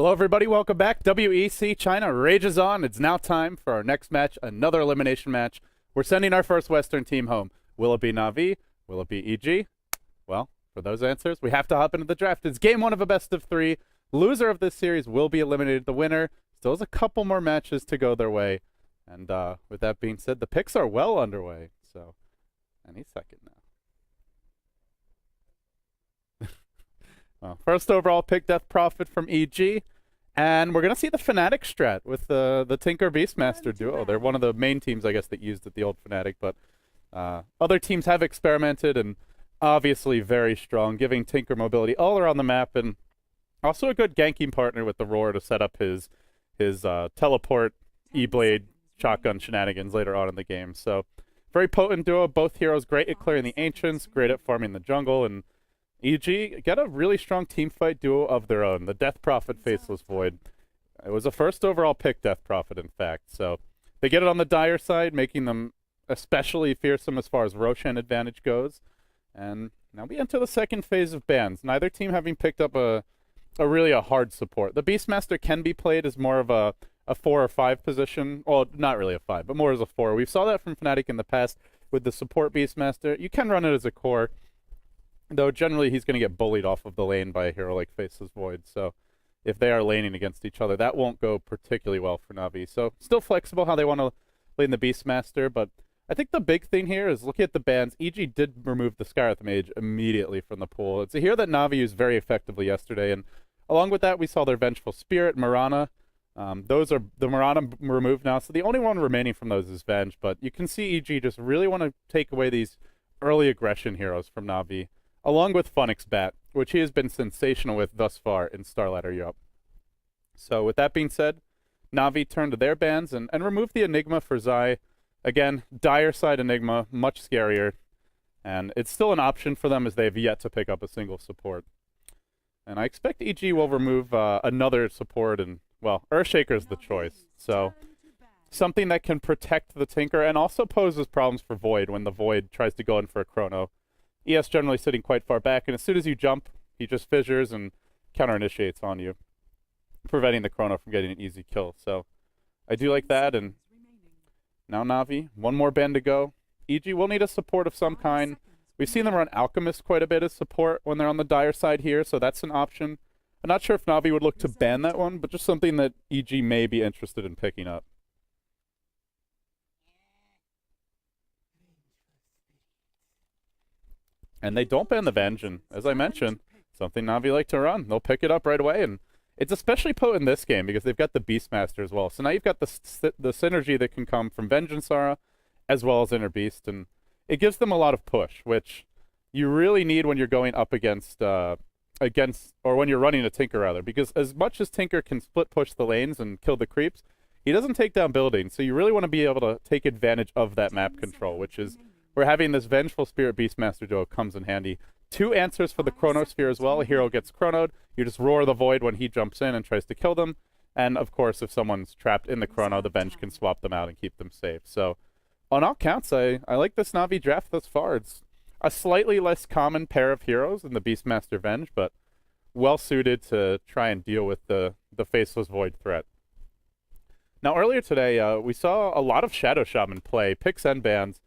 Hello everybody, welcome back. WEC China rages on. It's now time for our next match, another elimination match. We're sending our first Western team home. Will it be Na'Vi? Will it be EG? Well, for those answers, we have to hop into the draft. It's game one of a best of three. Loser of this series will be eliminated. The winner still has a couple more matches to go their way. And with that being said, the picks are well underway. So, any second now. Well, first overall pick, Death Prophet from EG. And we're going to see the Fnatic strat with the Tinker Beastmaster duo. They're one of the main teams, I guess, that used it, the old Fnatic. But other teams have experimented and obviously very strong, giving Tinker mobility all around the map. And also a good ganking partner with the Roar to set up his teleport, E-Blade, shotgun shenanigans later on in the game. So very potent duo. Both heroes great at clearing the Ancients, great at farming the jungle, and EG get a really strong teamfight duo of their own, the Death Prophet Faceless Void. It was a first overall pick, Death Prophet, in fact. So they get it on the dire side, making them especially fearsome as far as Roshan advantage goes. And now we enter the second phase of bans, neither team having picked up a really hard support. The Beastmaster can be played as more of a 4 or 5 position. Well, not really a 5, but more as a 4. We saw that from Fnatic in the past with the support Beastmaster. You can run it as a core, though generally he's going to get bullied off of the lane by a hero like Faceless Void. So if they are laning against each other, that won't go particularly well for Na'Vi. So still flexible how they want to lane the Beastmaster, but I think the big thing here is looking at the bans. EG did remove the Skywrath Mage immediately from the pool. It's a hero that Na'Vi used very effectively yesterday, and along with that we saw their Vengeful Spirit, Mirana. Those are the Mirana removed now, so the only one remaining from those is Venge, but you can see EG just really want to take away these early aggression heroes from Na'Vi, along with Funix Bat, which he has been sensational with thus far in Starladder Europe. So with that being said, Na'Vi turned to their bans and removed the Enigma for Zai. Again, dire side Enigma, much scarier, and it's still an option for them as they've yet to pick up a single support. And I expect EG will remove another support, and, well, Earthshaker's the choice. So something that can protect the Tinker and also poses problems for Void when the Void tries to go in for a Chrono. ES generally sitting quite far back, and as soon as you jump, he just fissures and counter-initiates on you, preventing the Chrono from getting an easy kill. So I do like that, and now Na'Vi, one more ban to go. EG will need a support of some kind. We've seen them run Alchemist quite a bit as support when they're on the dire side here, so that's an option. I'm not sure if Na'Vi would look to ban that one, but just something that EG may be interested in picking up. And they don't ban the Venge, and as I mentioned, something Na'Vi like to run. They'll pick it up right away, and it's especially potent in this game because they've got the Beastmaster as well. So now you've got the synergy that can come from Venge and Sara, as well as Inner Beast, and it gives them a lot of push, which you really need when you're going up against, or when you're running a Tinker, rather, because as much as Tinker can split push the lanes and kill the creeps, he doesn't take down buildings, so you really want to be able to take advantage of that map control, which is where having this Vengeful Spirit Beastmaster duo comes in handy. 2 answers for the Chronosphere as well. A hero gets chronoed, you just roar the Void when he jumps in and tries to kill them, and of course if someone's trapped in the Chrono, the Venge can swap them out and keep them safe. So on all counts, I like this Na'Vi draft thus far. It's a slightly less common pair of heroes than the Beastmaster Venge, but well suited to try and deal with the Faceless Void threat. Now earlier today, we saw a lot of Shadow Shaman play, picks and bans,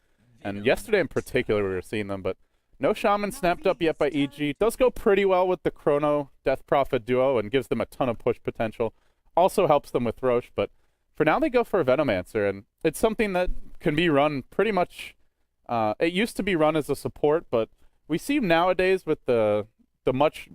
and yesterday in particular we were seeing them, but no Shaman snapped up yet by EG. Does go pretty well with the Chrono Death Prophet duo and gives them a ton of push potential. Also helps them with Roche, but for now they go for a Venomancer, and it's something that can be run pretty much. It used to be run as a support, but we see nowadays with the much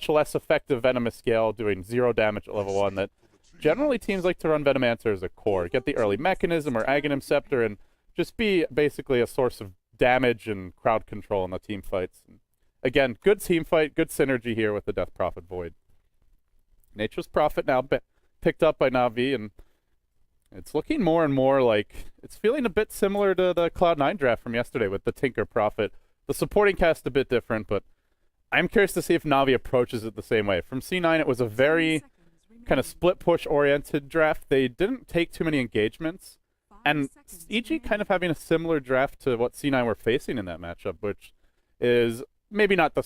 less effective Venomous scale doing 0 damage at level 1 that generally teams like to run Venomancer as a core. Get the early Mechanism or Aghanim Scepter and just be basically a source of damage and crowd control in the team fights. Again, good team fight, good synergy here with the Death Prophet Void. Nature's Prophet now picked up by Na'Vi, and it's looking more and more like it's feeling a bit similar to the Cloud9 draft from yesterday with the Tinker Prophet. The supporting cast a bit different, but I'm curious to see if Na'Vi approaches it the same way. From C9, it was a very kind of split push oriented draft. They didn't take too many engagements. And EG kind of having a similar draft to what C9 were facing in that matchup, which is maybe not the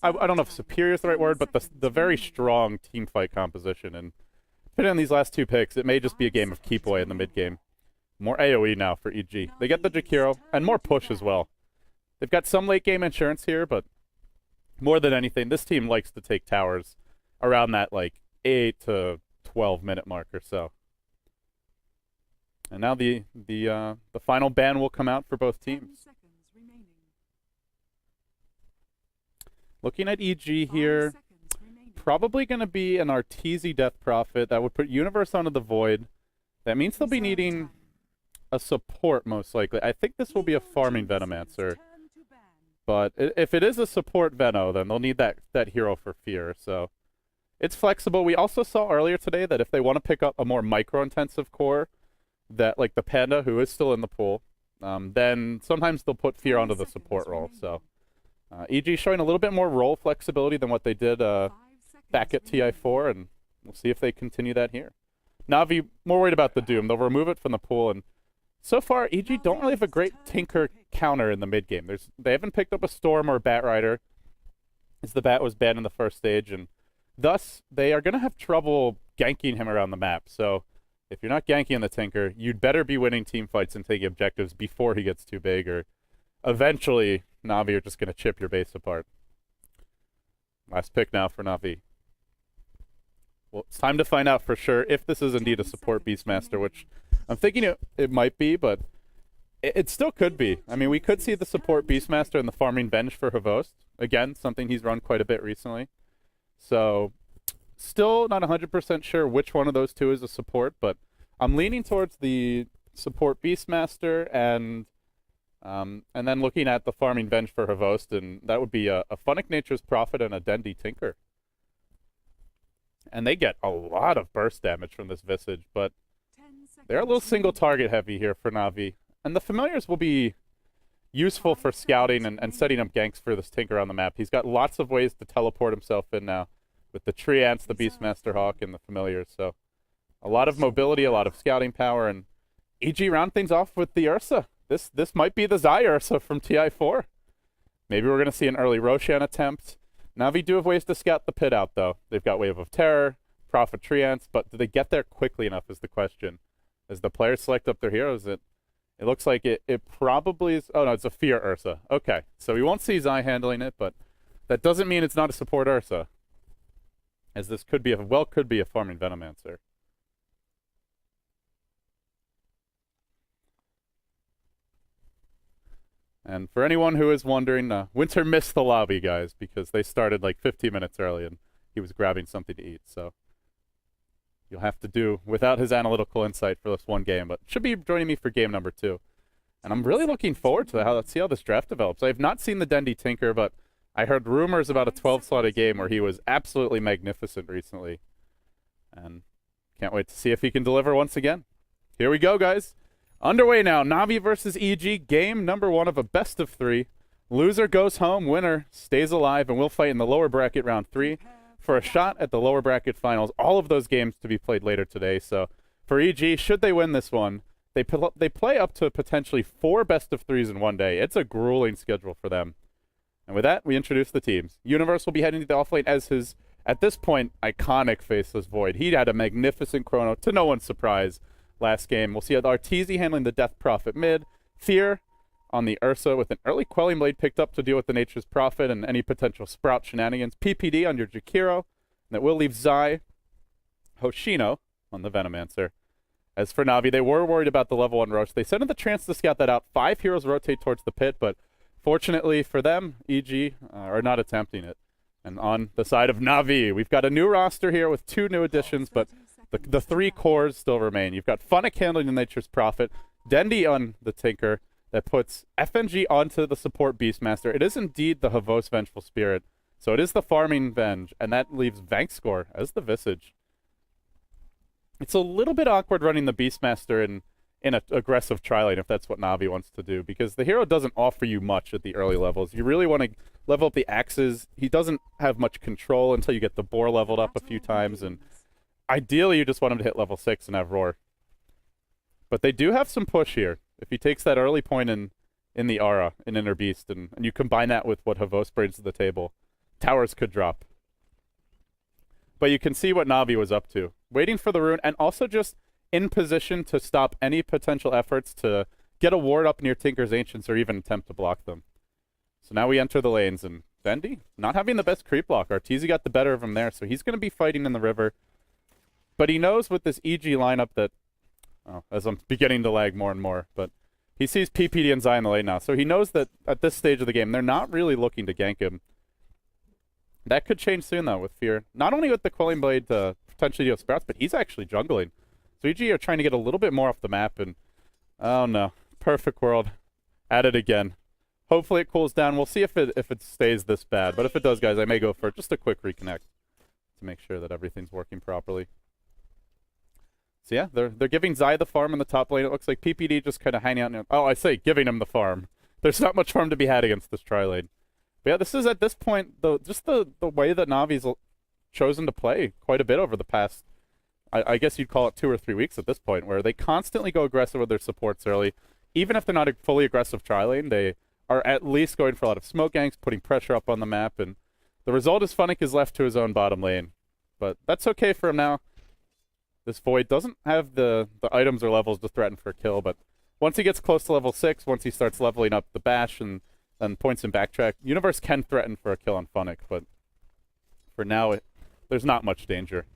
I don't know if superior is the right word, but the very strong team fight composition. And depending on these last two picks, it may just be a game of keep away in the mid game. More AoE now for EG. They get the Jakiro and more push as well. They've got some late game insurance here, but more than anything, this team likes to take towers around that like 8 to 12 minute mark or so. And now the final ban will come out for both teams. Looking at EG here, probably going to be an Arteezy Death Prophet. That would put Universe onto the Void. That means they'll be needing a support most likely. I think this will be a farming Venomancer. But if it is a support Veno, then they'll need that hero for Fear. So it's flexible. We also saw earlier today that if they want to pick up a more micro-intensive core, that like the Panda, who is still in the pool, then sometimes they'll put Fear onto the support role. So EG showing a little bit more role flexibility than what they did back at TI4, and we'll see if they continue that here. Na'Vi, more worried about the Doom. They'll remove it from the pool, and so far, EG don't really have a great Tinker counter in the mid game. They haven't picked up a Storm or a Bat Rider, as the Bat was banned in the first stage, and thus they are going to have trouble ganking him around the map. So if you're not ganking the Tinker, you'd better be winning team fights and taking objectives before he gets too big, or eventually Na'Vi are just going to chip your base apart. Last pick now for Na'Vi. Well, it's time to find out for sure if this is indeed a support Beastmaster, which I'm thinking it might be, but it still could be. I mean, we could see the support Beastmaster and the farming Venge for Havost. Again, something he's run quite a bit recently. So, still not 100% sure which one of those two is a support, but I'm leaning towards the support Beastmaster and then looking at the farming Venge for Havost, and that would be a Funnic Nature's Prophet and a Dendi Tinker. And they get a lot of burst damage from this Visage, but they're a little single target heavy here for Na'Vi. And the Familiars will be useful for scouting and setting up ganks for this Tinker on the map. He's got lots of ways to teleport himself in now with the Tree Ants, the Beastmaster Hawk, and the Familiars. So a lot of mobility, a lot of scouting power, and EG round things off with the Ursa. This might be the Zai Ursa from TI4. Maybe we're going to see an early Roshan attempt. Na'Vi do have ways to scout the pit out, though. They've got Wave of Terror, Prophet Tree Ants, but do they get there quickly enough is the question. As the players select up their heroes, it looks like it probably is... Oh, no, it's a Fear Ursa. Okay, so we won't see Zai handling it, but that doesn't mean it's not a support Ursa. As this could be a farming Venomancer. And for anyone who is wondering, Winter missed the lobby, guys, because they started like 15 minutes early and he was grabbing something to eat. So you'll have to do without his analytical insight for this one game, but should be joining me for game number 2. And I'm really looking forward to let's see how this draft develops. I have not seen the Dendi Tinker, but I heard rumors about a 12-slotted game where he was absolutely magnificent recently. And can't wait to see if he can deliver once again. Here we go, guys. Underway now, Na'Vi versus EG, game number 1 of a best of 3. Loser goes home, winner stays alive, and we'll fight in the lower bracket round 3 for a shot at the lower bracket finals. All of those games to be played later today. So for EG, should they win this one, they play up to potentially 4 best of 3s in one day. It's a grueling schedule for them. And with that, we introduce the teams. Universe will be heading to the offlane as his, at this point, iconic Faceless Void. He had a magnificent chrono, to no one's surprise, last game. We'll see Arteezy handling the Death Prophet mid. Fear on the Ursa with an early Quelling Blade picked up to deal with the Nature's Prophet and any potential Sprout shenanigans. PPD on your Jakiro. That will leave Zai. Hoshino on the Venomancer. As for Na'Vi, they were worried about the level 1 Roche. They sent in the Trance to scout that out. 5 heroes rotate towards the pit, but fortunately for them, EG are not attempting it. And on the side of Na'Vi, we've got a new roster here with 2 new additions, but the 3 cores still remain. You've got Funnic handling the Nature's Prophet, Dendi on the Tinker, that puts FNG onto the support Beastmaster. It is indeed the Havost Vengeful Spirit, so it is the farming Venge, and that leaves Vankscore as the Visage. It's a little bit awkward running the Beastmaster in an aggressive tri-lane if that's what Na'Vi wants to do, because the hero doesn't offer you much at the early levels. You really want to level up the axes. He doesn't have much control until you get the boar leveled up a few times, and ideally you just want him to hit level 6 and have Roar. But they do have some push here. If he takes that early point in the Aura, in Inner Beast, and you combine that with what Havost brings to the table, towers could drop. But you can see what Na'Vi was up to. Waiting for the rune, and also just in position to stop any potential efforts to get a ward up near Tinker's Ancients or even attempt to block them. So now we enter the lanes, and Bendy not having the best creep block. Arteezy got the better of him there, so he's going to be fighting in the river. But he knows with this EG lineup that, as I'm beginning to lag more and more, but he sees PPD and Zai in the lane now, so he knows that at this stage of the game, they're not really looking to gank him. That could change soon, though, with Fear. Not only with the Quelling Blade to potentially deal sprouts, but he's actually jungling. So EG are trying to get a little bit more off the map, and oh no, perfect world. At it again. Hopefully it cools down. We'll see if it stays this bad, but if it does, guys, I may go for just a quick reconnect to make sure that everything's working properly. So yeah, they're giving Zai the farm in the top lane. It looks like PPD just kind of hanging out. Oh, I say giving him the farm. There's not much farm to be had against this tri-lane. But yeah, this is at this point, just the way that Navi's chosen to play quite a bit over the past, I guess you'd call it 2 or 3 weeks at this point, where they constantly go aggressive with their supports early. Even if they're not a fully aggressive tri-lane, they are at least going for a lot of smoke ganks, putting pressure up on the map, and the result is Funnick is left to his own bottom lane. But that's okay for him now. This Void doesn't have the items or levels to threaten for a kill, but once he gets close to level 6, once he starts leveling up the bash and points and backtrack, Universe can threaten for a kill on Funnick, but for now, there's not much danger.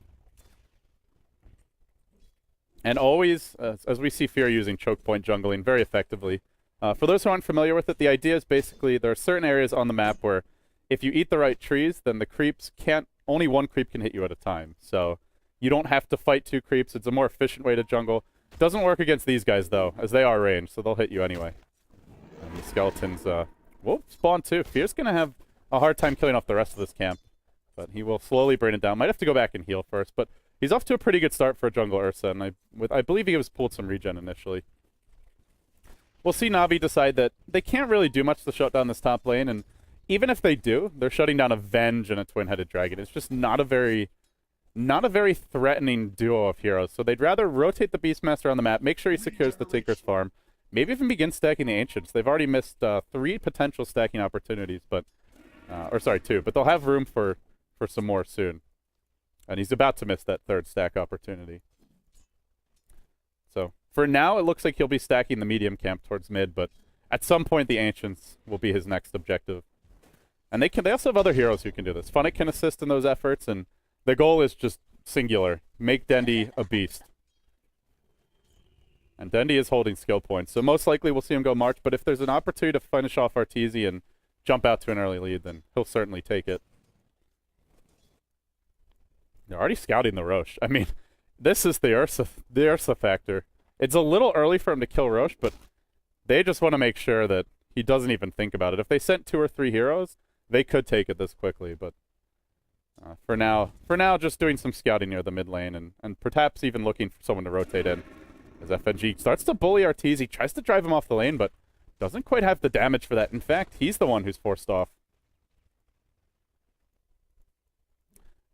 And always, as we see Fear using choke point jungling very effectively. For those who aren't familiar with it, the idea is basically there are certain areas on the map where if you eat the right trees, then the creeps can't, only one creep can hit you at a time. So you don't have to fight 2 creeps. It's a more efficient way to jungle. Doesn't work against these guys, though, as they are ranged, so they'll hit you anyway. And the skeletons will spawn, too. Fear's going to have a hard time killing off the rest of this camp, but he will slowly bring it down. Might have to go back and heal first, but he's off to a pretty good start for a jungle Ursa, and I believe he was pulled some regen initially. We'll see Na'Vi decide that they can't really do much to shut down this top lane, and even if they do, they're shutting down a Venge and a Twin-Headed Dragon. It's just not a very threatening duo of heroes, so they'd rather rotate the Beastmaster on the map, make sure he secures the Tinker's farm, maybe even begin stacking the Ancients. They've already missed 3 potential stacking opportunities, but or sorry, 2, but they'll have room for some more soon. And he's about to miss that 3rd stack opportunity. So for now, it looks like he'll be stacking the medium camp towards mid, but at some point the Ancients will be his next objective. And they also have other heroes who can do this. Funnick can assist in those efforts, and the goal is just singular. Make Dendi a beast. And Dendi is holding skill points, so most likely we'll see him go March, but if there's an opportunity to finish off Arteezy and jump out to an early lead, then he'll certainly take it. They're already scouting the Roche. I mean, this is the Ursa factor. It's a little early for him to kill Roche, but they just want to make sure that he doesn't even think about it. If they sent 2 or 3 heroes, they could take it this quickly, but for now, just doing some scouting near the mid lane and perhaps even looking for someone to rotate in. As FNG starts to bully Arteezy, tries to drive him off the lane, but doesn't quite have the damage for that. In fact, he's the one who's forced off.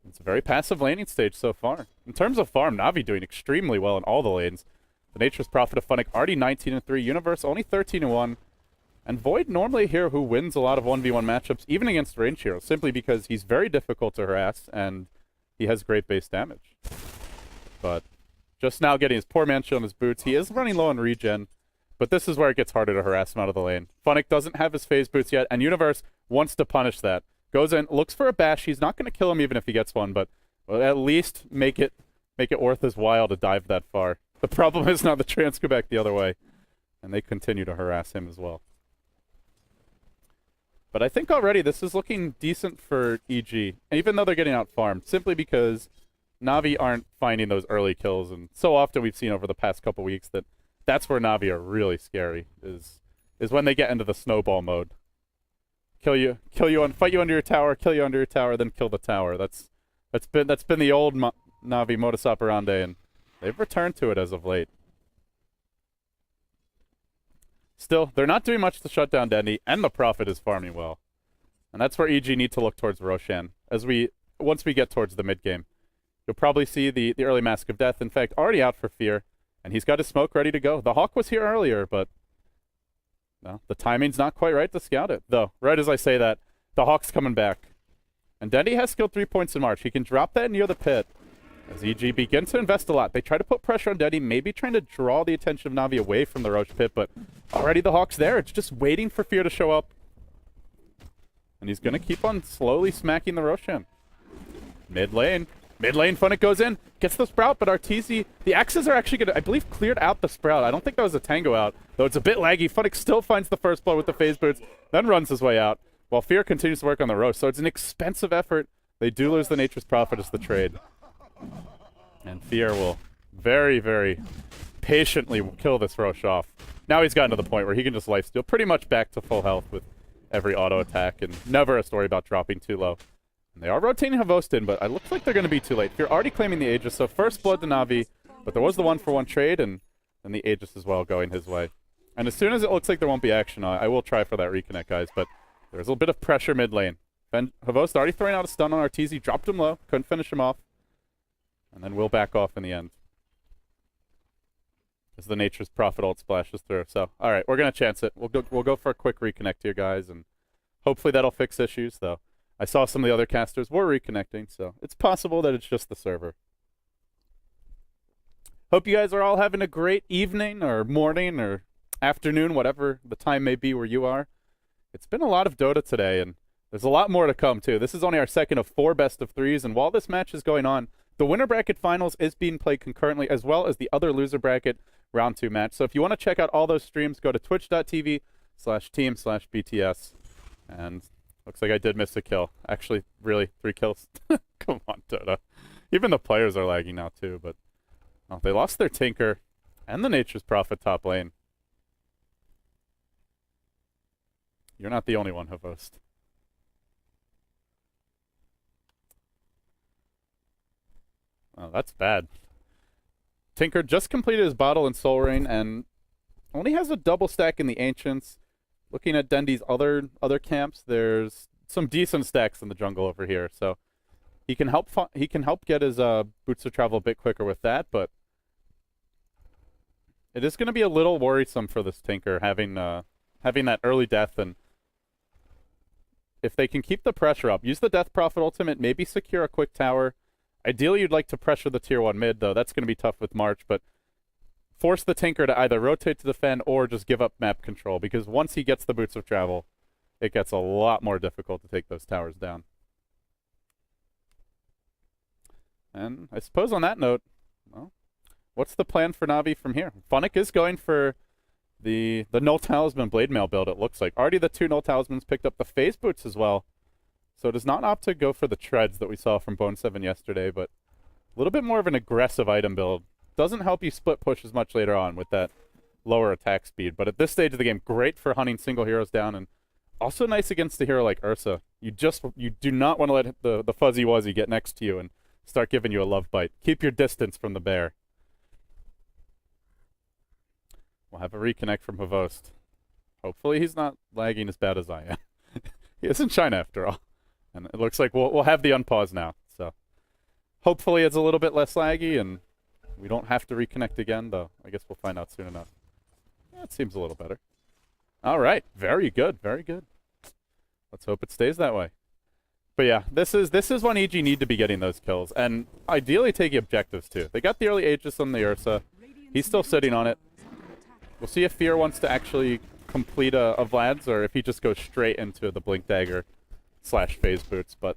It's a very passive laning stage so far. In terms of farm, Na'Vi doing extremely well in all the lanes. The Nature's Prophet of Funnick already 19-3, Universe only 13-1. And Void normally a hero who wins a lot of 1v1 matchups, even against range heroes, simply because he's very difficult to harass and he has great base damage. But just now getting his poor man shield on his boots. He is running low on regen, but this is where it gets harder to harass him out of the lane. Funnick doesn't have his phase boots yet, and Universe wants to punish that. Goes in, looks for a bash. He's not going to kill him even if he gets one, but at least make it worth his while to dive that far. The problem is now the trans go back the other way, and they continue to harass him as well. But I think already this is looking decent for EG, even though they're getting out-farmed, simply because Na'Vi aren't finding those early kills, and so often we've seen over the past couple weeks that that's where Na'Vi are really scary, is when they get into the snowball mode. Kill you, and fight you under your tower, kill you under your tower, then kill the tower. That's been the old Na'Vi modus operandi, and they've returned to it as of late. Still, they're not doing much to shut down Dendi, and the Prophet is farming well. And that's where EG need to look towards Roshan. Once we get towards the mid-game, you'll probably see the early Mask of Death, in fact, already out for Fear, and he's got his smoke ready to go. The Hawk was here earlier, but no, the timing's not quite right to scout it. Though, right as I say that, the Hawk's coming back. And Dendy has skilled 3 points in March. He can drop that near the pit as EG begins to invest a lot. They try to put pressure on Dendy, maybe trying to draw the attention of Na'Vi away from the Roche pit, but already the Hawk's there. It's just waiting for Fear to show up. And he's going to keep on slowly smacking the Roshan. Mid lane. Mid lane, Funnick goes in, gets the Sprout, but Arteezy, the Axes are actually going to, I believe, cleared out the Sprout. I don't think that was a Tango out, though it's a bit laggy. Funnick still finds the first blood with the phase boots, then runs his way out, while Fear continues to work on the Roche. So it's an expensive effort. They do lose the Nature's Prophet as the trade. And Fear will very, very patiently kill this Roche off. Now he's gotten to the point where he can just lifesteal pretty much back to full health with every auto attack, and never a story about dropping too low. And they are rotating Havost in, but it looks like they're going to be too late. Fear already claiming the Aegis, so first blood to Na'Vi, but there was the 1-for-1 trade, and the Aegis as well going his way. And as soon as it looks like there won't be action, I will try for that reconnect, guys, but there's a little bit of pressure mid lane. Havost already throwing out a stun on Arteezy, dropped him low, couldn't finish him off, and then will back off in the end as the Nature's Prophet ult splashes through. So, all right, we're going to chance it. We'll go for a quick reconnect here, guys, and hopefully that'll fix issues, though. I saw some of the other casters were reconnecting, so it's possible that it's just the server. Hope you guys are all having a great evening or morning or afternoon, whatever the time may be where you are. It's been a lot of Dota today, and there's a lot more to come, too. This is only our second of 4 best-of-3s, and while this match is going on, the winner bracket finals is being played concurrently, as well as the other loser bracket round 2 match. So if you want to check out all those streams, go to twitch.tv/team/BTS. And looks like I did miss a kill. Actually, really, 3 kills. Come on, Dota. Even the players are lagging now, too. But oh, they lost their Tinker and the Nature's Prophet top lane. You're not the only one, Havost. Oh, that's bad. Tinker just completed his bottle in Soul Rain and only has a double stack in the Ancients. Looking at Dendy's other camps, there's some decent stacks in the jungle over here, so he can help get his boots of travel a bit quicker with that. But it is going to be a little worrisome for this Tinker having that early death, and if they can keep the pressure up, use the Death Prophet ultimate, maybe secure a quick tower. Ideally, you'd like to pressure the tier 1 mid, though. That's going to be tough with March, but force the Tinker to either rotate to defend or just give up map control, because once he gets the boots of travel, it gets a lot more difficult to take those towers down. And I suppose on that note, well, what's the plan for Na'Vi from here? Funnick is going for the Null Talisman Blade Mail build, it looks like. Already the 2 Null Talismans picked up the phase boots as well. So does not opt to go for the treads that we saw from Bone 7 yesterday, but a little bit more of an aggressive item build. Doesn't help you split push as much later on with that lower attack speed, but at this stage of the game, great for hunting single heroes down, and also nice against a hero like Ursa. You do not want to let the Fuzzy Wuzzy get next to you and start giving you a love bite. Keep your distance from the bear. We'll have a reconnect from Havost. Hopefully he's not lagging as bad as I am. He is in China after all. And it looks like we'll have the unpause now. So hopefully it's a little bit less laggy and we don't have to reconnect again, though. I guess we'll find out soon enough. Yeah, it seems a little better. All right. Very good. Very good. Let's hope it stays that way. But yeah, this is when EG need to be getting those kills. And ideally taking objectives, too. They got the early Aegis on the Ursa. He's still sitting on it. We'll see if Fear wants to actually complete a Vlad's or if he just goes straight into the Blink Dagger / phase boots. But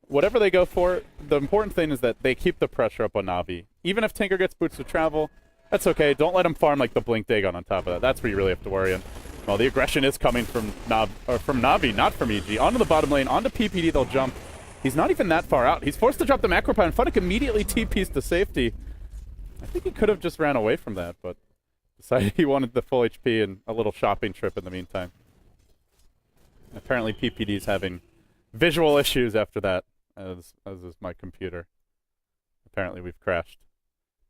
whatever they go for, the important thing is that they keep the pressure up on Na'Vi. Even if Tinker gets boots of travel, that's okay. Don't let him farm like the Blink Dagon on top of that. That's where you really have to worry. And well, the aggression is coming from Na'Vi, not from EG. Onto the bottom lane, onto PPD, they'll jump. He's not even that far out. He's forced to drop the macro power, and Funnick immediately TPs to safety. I think he could have just ran away from that, but decided he wanted the full HP and a little shopping trip in the meantime. Apparently PPD's having visual issues after that, as is my computer. Apparently we've crashed.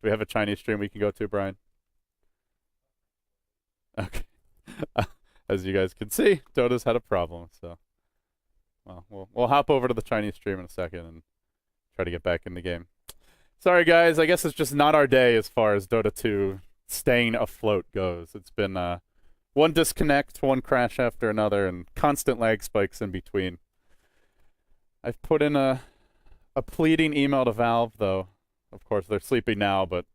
Do we have a Chinese stream we can go to, Brian? Okay. As you guys can see, Dota's had a problem, so well, we'll hop over to the Chinese stream in a second and try to get back in the game. Sorry guys, I guess it's just not our day as far as Dota 2 staying afloat goes. It's been one disconnect, one crash after another, and constant lag spikes in between. I've put in a pleading email to Valve, though. Of course, they're sleeping now, but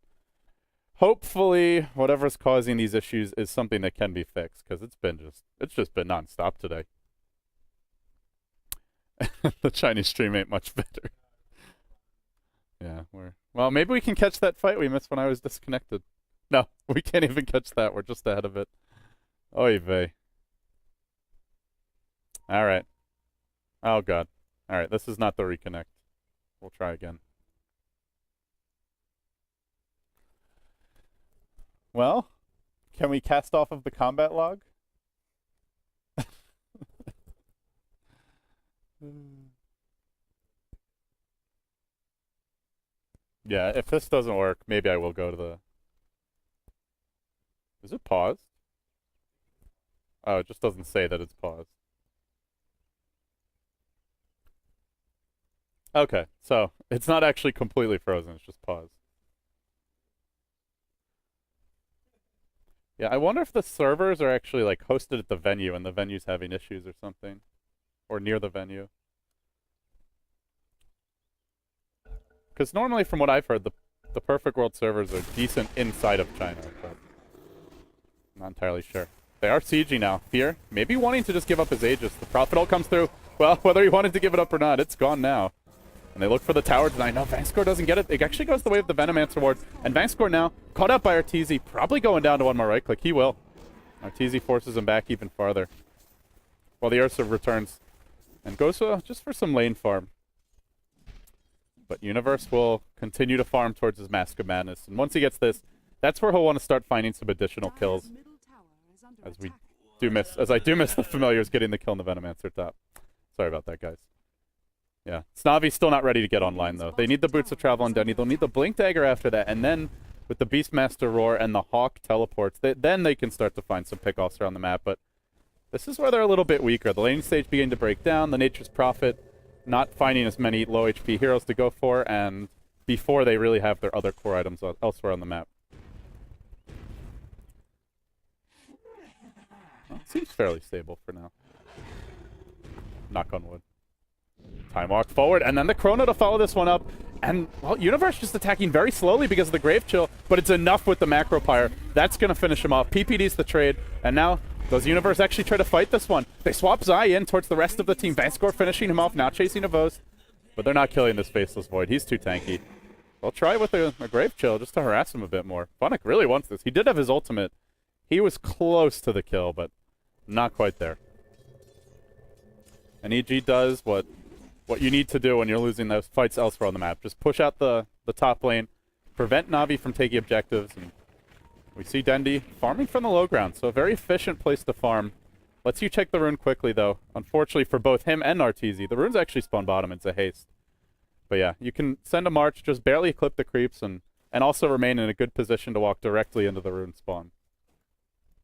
hopefully whatever's causing these issues is something that can be fixed, because it's just been nonstop today. The Chinese stream ain't much better. Yeah, well, maybe we can catch that fight we missed when I was disconnected. No, we can't even catch that. We're just ahead of it. Oy vey. Alright. Oh god. Alright, this is not the reconnect. We'll try again. Well, can we cast off of the combat log? Yeah, if this doesn't work, maybe I will go to the... Is it paused? Oh, it just doesn't say that it's paused. Okay, so it's not actually completely frozen, it's just paused. Yeah, I wonder if the servers are actually like hosted at the venue and the venue's having issues or something. Or near the venue. Because normally, from what I've heard, the Perfect World servers are decent inside of China, but I'm not entirely sure. They are sieging now. Fear, maybe wanting to just give up his Aegis. The Prophet all comes through. Well, whether he wanted to give it up or not, it's gone now. And they look for the tower tonight. No, Vangscore doesn't get it. It actually goes the way of the Venomancer ward. And Vangscore now, caught up by Arteezy, probably going down to one more right click. He will. Arteezy forces him back even farther. While the Ursa returns and goes just for some lane farm. But Universe will continue to farm towards his Mask of Madness. And once he gets this, that's where he'll want to start finding some additional kills. As I do miss the Familiars getting the kill in the Venomancer top. Sorry about that, guys. Yeah, Snavi's still not ready to get online, though. They need the Boots of Travel on Denny. They'll need the Blink Dagger after that. And then, with the Beastmaster Roar and the Hawk teleports, then they can start to find some pickoffs around the map. But this is where they're a little bit weaker. The laning stage beginning to break down. The Nature's Prophet not finding as many low HP heroes to go for. And before they really have their other core items elsewhere on the map. Well, it seems fairly stable for now. Knock on wood. Time walk forward, and then the Chrono to follow this one up. And, well, Universe just attacking very slowly because of the Grave Chill, but it's enough with the Macro Pyre. That's going to finish him off. PPD's the trade, and now does Universe actually try to fight this one? They swap Zai in towards the rest of the team. Vangscore finishing him off, now chasing a Vos. But they're not killing this Faceless Void. He's too tanky. They'll try with a Grave Chill just to harass him a bit more. Funnick really wants this. He did have his ultimate. He was close to the kill, but not quite there. And EG does what you need to do when you're losing those fights elsewhere on the map. Just push out the top lane, prevent Na'Vi from taking objectives, and we see Dendi farming from the low ground, so a very efficient place to farm. Lets you check the rune quickly, though. Unfortunately for both him and Arteezy, the runes actually spawn bottom. It's a haste. But yeah, you can send a march, just barely clip the creeps, and also remain in a good position to walk directly into the rune spawn.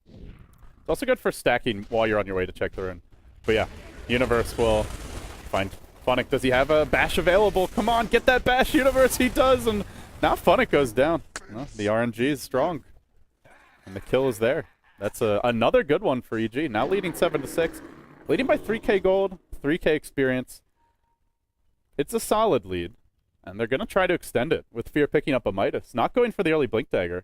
It's also good for stacking while you're on your way to check the rune. But yeah, Universe will find Funnick. Does he have a bash available? Come on, get that bash, Universe. He does, and now Funnick goes down. Well, the RNG is strong, and the kill is there. That's another good one for EG. Now leading 7-6, leading by 3k gold, 3k experience. It's a solid lead, and they're going to try to extend it with Fear picking up a Midas. Not going for the early Blink Dagger.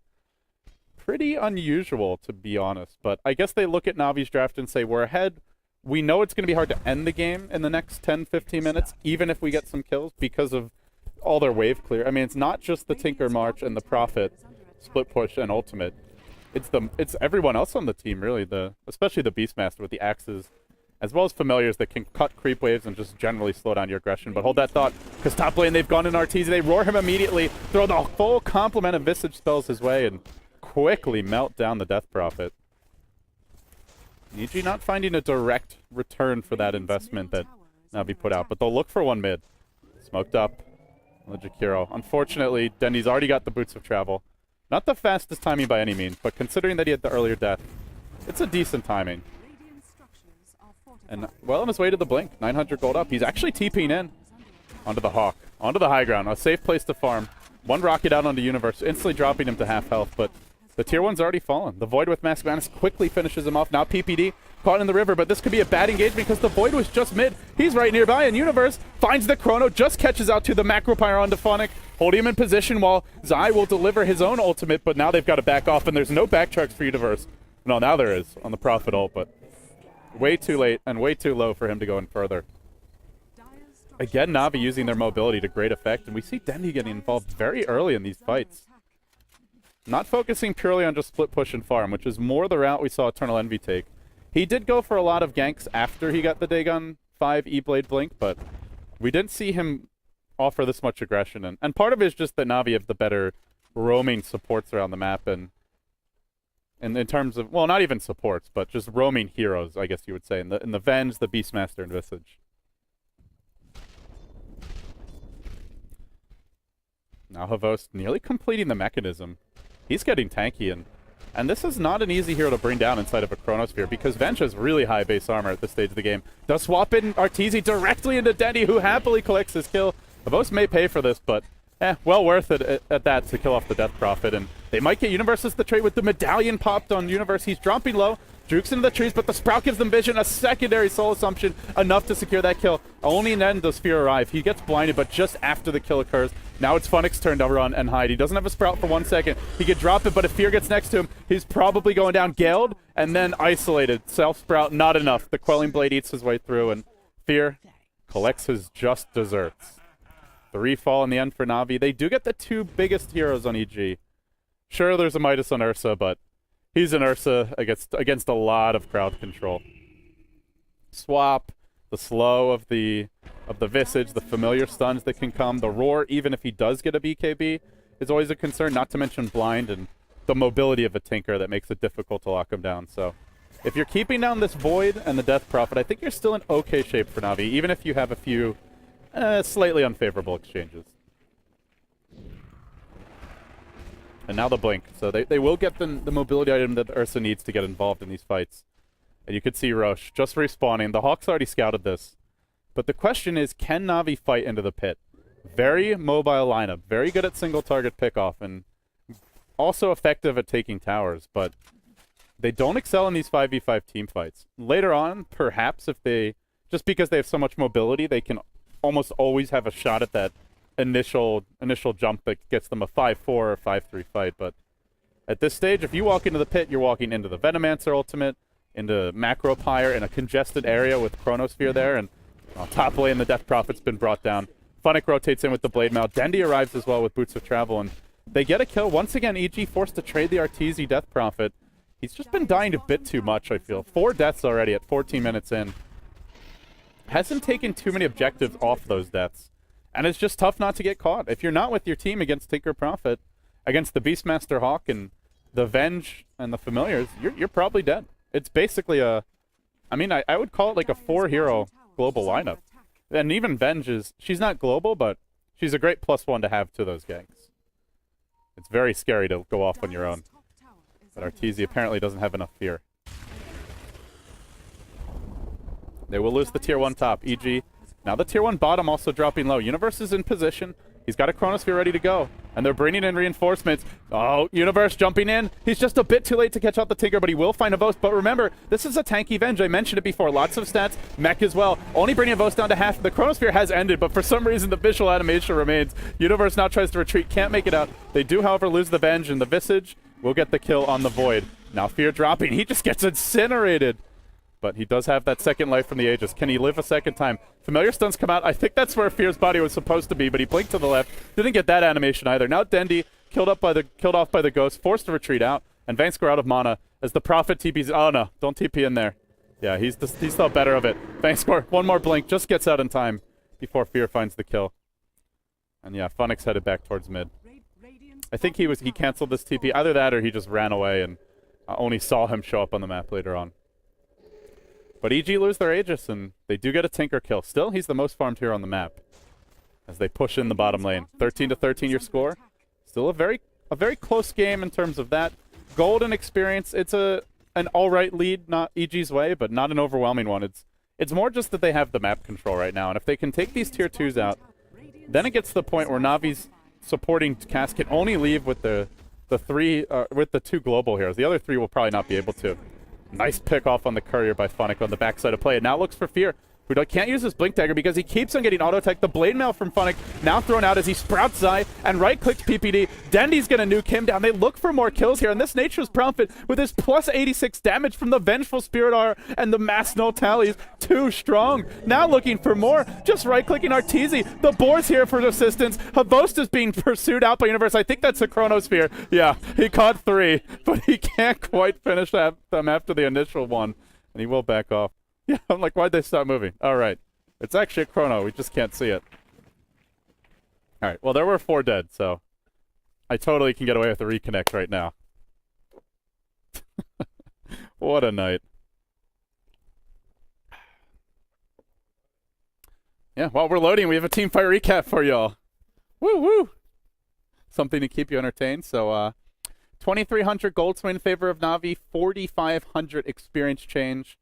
Pretty unusual, to be honest, but I guess they look at Navi's draft and say, we're ahead. We know it's going to be hard to end the game in the next 10-15 minutes, even if we get some kills, because of all their wave clear. I mean, it's not just the Tinker March and the Prophet, Split Push, and Ultimate. It's everyone else on the team, really, especially the Beastmaster with the axes, as well as Familiars that can cut creep waves and just generally slow down your aggression. But hold that thought, because top lane, they've gone in Arteezy. They roar him immediately, throw the full complement of Visage spells his way, and quickly melt down the Death Prophet. EG not finding a direct return for that investment that Na'Vi put out, but they'll look for one mid. Smoked up. Legiakiro. Unfortunately, Dendy's already got the Boots of Travel. Not the fastest timing by any means, but considering that he had the earlier death, it's a decent timing. And well on his way to the Blink. 900 gold up. He's actually TPing in. Onto the Hawk. Onto the high ground. A safe place to farm. One rocket out onto Universe, instantly dropping him to half health, but The tier 1's already fallen. The Void with Mask Madness quickly finishes him off. Now PPD caught in the river, but this could be a bad engagement because the Void was just mid. He's right nearby, and Universe finds the Chrono, just catches out to the Macro Pyre onto Phonic, holding him in position while Zai will deliver his own ultimate, but now they've got to back off, and there's no backtracks for Universe. No, now there is on the Prophet ult, but way too late and way too low for him to go in further. Again, Na'Vi using their mobility to great effect, and we see Dendi getting involved very early in these fights. Not focusing purely on just split push and farm, which is more the route we saw Eternal Envy take. He did go for a lot of ganks after he got the Dagon 5 E-Blade Blink, but we didn't see him offer this much aggression. And part of it is just that Na'Vi have the better roaming supports around the map, and in terms of, well, not even supports, but just roaming heroes, I guess you would say, in the Venge, the Beastmaster, and Visage. Now Havost nearly completing the mechanism. He's getting tanky, and this is not an easy hero to bring down inside of a Chronosphere because Venge has really high base armor at this stage of the game. Does swap in Arteezy directly into Dendi, who happily collects his kill. Havost may pay for this, but well worth it at that to kill off the Death Prophet, and they might get Universe's the trade with the medallion popped on Universe. He's dropping low, jukes into the trees, but the Sprout gives them vision, a secondary soul assumption, enough to secure that kill. Only then does Fear arrive. He gets blinded, but just after the kill occurs. Now it's Phonic's turn to run and hide. He doesn't have a Sprout for 1 second. He could drop it, but if Fear gets next to him, he's probably going down Galed and then isolated. Self-Sprout, not enough. The Quelling Blade eats his way through, and Fear collects his just desserts. 3 fall in the end for Na'Vi. They do get the 2 biggest heroes on EG. Sure, there's a Midas on Ursa, but he's an Ursa against a lot of crowd control. Swap, the slow of the Visage, the familiar stuns that can come, the Roar, even if he does get a BKB, is always a concern, not to mention Blind and the mobility of a Tinker that makes it difficult to lock him down. So if you're keeping down this Void and the Death Prophet, I think you're still in okay shape for Na'Vi, even if you have a few slightly unfavorable exchanges. And now the Blink. So they will get the mobility item that Ursa needs to get involved in these fights. And you could see Roche just respawning. The Hawks already scouted this. But the question is, can Na'Vi fight into the pit? Very mobile lineup. Very good at single target pickoff. And also effective at taking towers. But they don't excel in these 5v5 team fights. Later on, perhaps if they... Just because they have so much mobility, they can almost always have a shot at that initial jump that gets them a 5-4 or 5-3 fight. But at this stage, if you walk into the pit, you're walking into the Venomancer ultimate, into Macro Pyre in a congested area with Chronosphere there, and top lane the Death Prophet's been brought down. Phonic rotates in with the Blade Mail. Dendi arrives as well with Boots of Travel, and they get a kill. Once again, EG forced to trade the Arteezy Death Prophet. He's just been dying a bit too much, I feel. 4 deaths already at 14 minutes in. Hasn't taken too many objectives off those deaths. And it's just tough not to get caught. If you're not with your team against Tinker Prophet, against the Beastmaster Hawk and the Venge and the Familiars, you're probably dead. It's basically a... I mean, I would call it like a 4-hero global lineup. And even Venge is... She's not global, but she's a great +1 to have to those ganks. It's very scary to go off on your own. But Arteezy apparently doesn't have enough fear. They will lose the tier 1 top, EG. Now the tier 1 bottom also dropping low. Universe is in position. He's got a Chronosphere ready to go. And they're bringing in reinforcements. Oh, Universe jumping in. He's just a bit too late to catch out the Tinker, but he will find a Vost. But remember, this is a tanky Venge. I mentioned it before. Lots of stats. Mech as well. Only bringing a Vost down to half. The Chronosphere has ended, but for some reason the visual animation remains. Universe now tries to retreat. Can't make it out. They do, however, lose the Venge, and the Visage will get the kill on the Void. Now Fear dropping. He just gets incinerated. But he does have that second life from the Aegis. Can he live a second time? Familiar stuns come out. I think that's where Fear's body was supposed to be, but he blinked to the left. Didn't get that animation either. Now Dendi, killed off by the Ghost, forced to retreat out, and Vangskor out of mana as the Prophet TPs. Oh no, don't TP in there. Yeah, he's thought better of it. Vangskor, one more blink, just gets out in time before Fear finds the kill. And yeah, Phonic's headed back towards mid. I think he canceled this TP. Either that or he just ran away and only saw him show up on the map later on. But EG lose their Aegis, and they do get a Tinker kill. Still, he's the most farmed hero on the map as they push in the bottom lane. 13-13 your score. Still a very close game in terms of that. Golden experience, it's an all-right lead, not EG's way, but not an overwhelming one. It's more just that they have the map control right now, and if they can take these tier 2s out, then it gets to the point where Navi's supporting cast can only leave with the the three, with the two global heroes. The other three will probably not be able to. Nice pick off on the courier by Funnick on the backside of play. And now looks for Fear, who can't use his Blink Dagger because he keeps on getting auto-tech. The Blade Mail from Funnick now thrown out as he sprouts Zai and right-clicks PPD. Dendy's going to nuke him down. They look for more kills here, and this Nature's Prophet with his plus 86 damage from the Vengeful Spirit R and the Mass Null tallies. Too strong. Now looking for more. Just right-clicking Arteezy. The Boar's here for assistance. Havost is being pursued out by Universe. I think that's a Chronosphere. Yeah, he caught 3, but he can't quite finish them after the initial one, and he will back off. Yeah, I'm like, why'd they stop moving? All right. It's actually a chrono. We just can't see it. All right. Well, there were 4 dead, so I totally can get away with a reconnect right now. What a night. Yeah, while we're loading, we have a team fight recap for y'all. Woo woo. Something to keep you entertained. So, 2,300 gold swing in favor of Na'Vi, 4,500 experience change.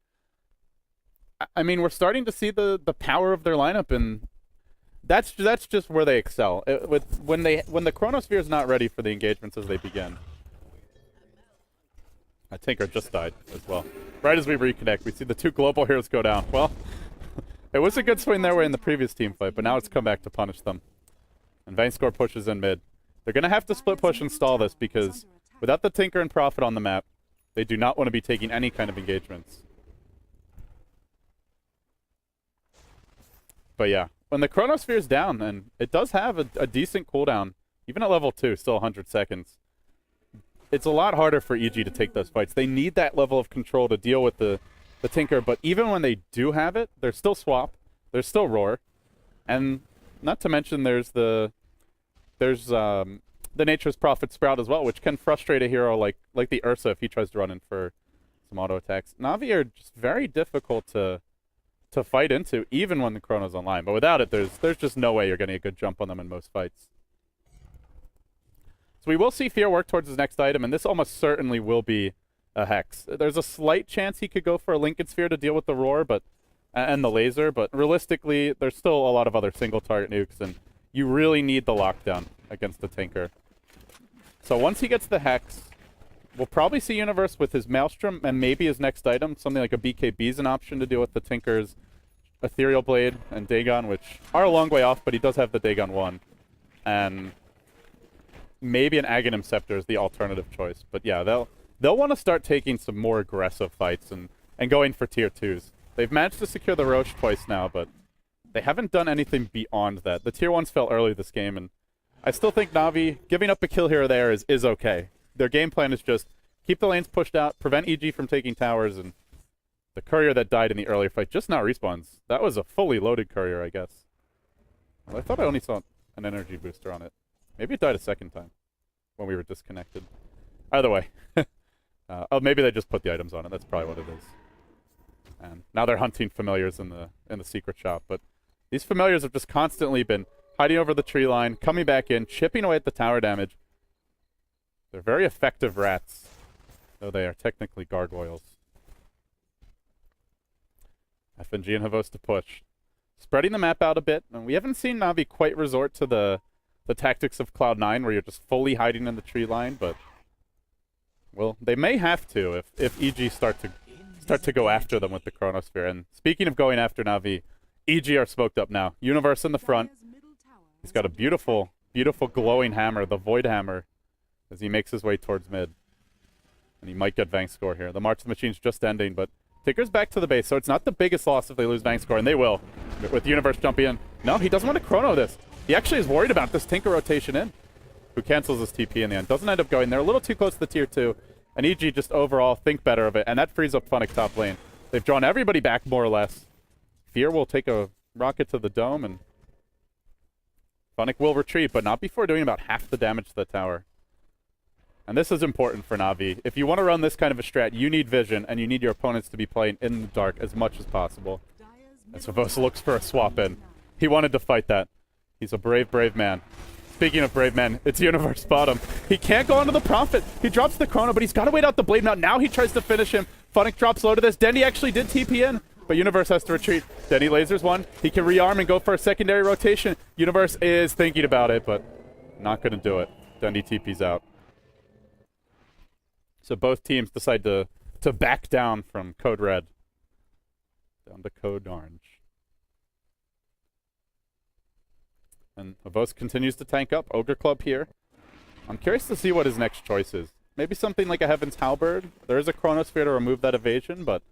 I mean, we're starting to see the power of their lineup, and that's just where they excel. When the Chronosphere is not ready for the engagements as they begin. I Tinker just died as well. Right as we reconnect, we see the 2 global heroes go down. Well, it was a good swing their way in the previous team fight, but now it's come back to punish them. And Vangscore pushes in mid. They're going to have to split push and stall this because without the Tinker and Prophet on the map, they do not want to be taking any kind of engagements. But yeah, when the Chronosphere is down, and it does have a decent cooldown, even at level 2, still 100 seconds, it's a lot harder for EG to take those fights. They need that level of control to deal with the Tinker, but even when they do have it, there's still Swap, there's still Roar, and not to mention there's the Nature's Prophet Sprout as well, which can frustrate a hero like the Ursa if he tries to run in for some auto attacks. Na'Vi are just very difficult to fight into, even when the Chrono's online. But without it, there's just no way you're getting a good jump on them in most fights. So we will see Fear work towards his next item, and this almost certainly will be a Hex. There's a slight chance he could go for a Lincoln Sphere to deal with the Roar and the Laser, but realistically, there's still a lot of other single target nukes, and you really need the lockdown against the Tinker. So once he gets the Hex, we'll probably see Universe with his Maelstrom and maybe his next item, something like a BKB is an option to deal with the Tinker's Ethereal Blade and Dagon, which are a long way off, but he does have the Dagon 1. And maybe an Aghanim Scepter is the alternative choice. But yeah, they'll want to start taking some more aggressive fights and going for tier 2s. They've managed to secure the Roche twice now, but they haven't done anything beyond that. The tier 1s fell early this game, and I still think Na'Vi giving up a kill here or there is okay. Their game plan is just keep the lanes pushed out, prevent EG from taking towers, and the courier that died in the earlier fight just now respawns. That was a fully loaded courier, I guess. Well, I thought I only saw an energy booster on it. Maybe it died a second time when we were disconnected. Either way. Oh, maybe they just put the items on it. That's probably what it is. And now they're hunting familiars in the secret shop. But these familiars have just constantly been hiding over the tree line, coming back in, chipping away at the tower damage. They're very effective rats, though they are technically gargoyles. FNG and Havos to push. Spreading the map out a bit, and we haven't seen Na'Vi quite resort to the tactics of Cloud9 where you're just fully hiding in the tree line, but well, they may have to if EG start to go after them with the Chronosphere. And speaking of going after Na'Vi, EG are smoked up now. Universe in the front. He's got a beautiful, beautiful glowing hammer, the Void Hammer, as he makes his way towards mid. And he might get Vangscore here. The March of the Machine's just ending, but Tinker's back to the base, so it's not the biggest loss if they lose Vangscore, and they will. With Universe jumping in. No, he doesn't want to chrono this. He actually is worried about this Tinker rotation in, who cancels his TP in the end. Doesn't end up going there. A little too close to the tier 2, and EG just overall think better of it, and that frees up Funnick top lane. They've drawn everybody back, more or less. Fear will take a rocket to the dome, and Funnick will retreat, but not before doing about half the damage to the tower. And this is important for Na'Vi. If you want to run this kind of a strat, you need vision, and you need your opponents to be playing in the dark as much as possible. And so Vos looks for a swap in. He wanted to fight that. He's a brave, brave man. Speaking of brave men, it's Universe bottom. He can't go onto the Prophet. He drops the Chrono, but he's got to wait out the Blade. Now he tries to finish him. Funnick drops low to this. Dendy actually did TP in, but Universe has to retreat. Dendy lasers one. He can rearm and go for a secondary rotation. Universe is thinking about it, but not going to do it. Dendy TP's out. So both teams decide to back down from Code Red. Down to Code Orange. And Havos continues to tank up. Ogre Club here. I'm curious to see what his next choice is. Maybe something like a Heaven's Halberd. There is a Chronosphere to remove that evasion, but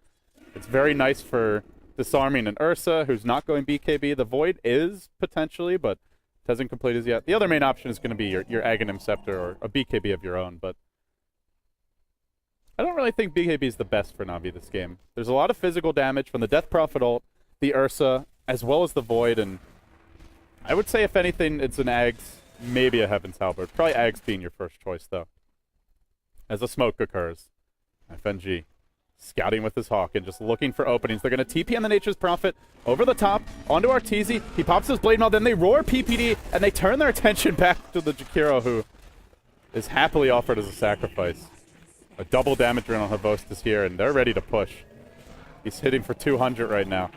it's very nice for disarming an Ursa who's not going BKB. The Void is potentially, but it hasn't completed yet. The other main option is going to be your Aghanim Scepter or a BKB of your own, but I don't really think BKB is the best for Na'Vi this game. There's a lot of physical damage from the Death Prophet ult, the Ursa, as well as the Void, and I would say if anything, it's an Ags, maybe a Heaven's Halberd. Probably Ags being your first choice, though. As a smoke occurs, FNG scouting with his Hawk and just looking for openings. They're going to TP on the Nature's Prophet over the top onto Arteezy. He pops his Blade Mail, then they roar PPD, and they turn their attention back to the Jakiro, who is happily offered as a sacrifice. A double damage run on Havost is here, and they're ready to push. He's hitting for 200 right now.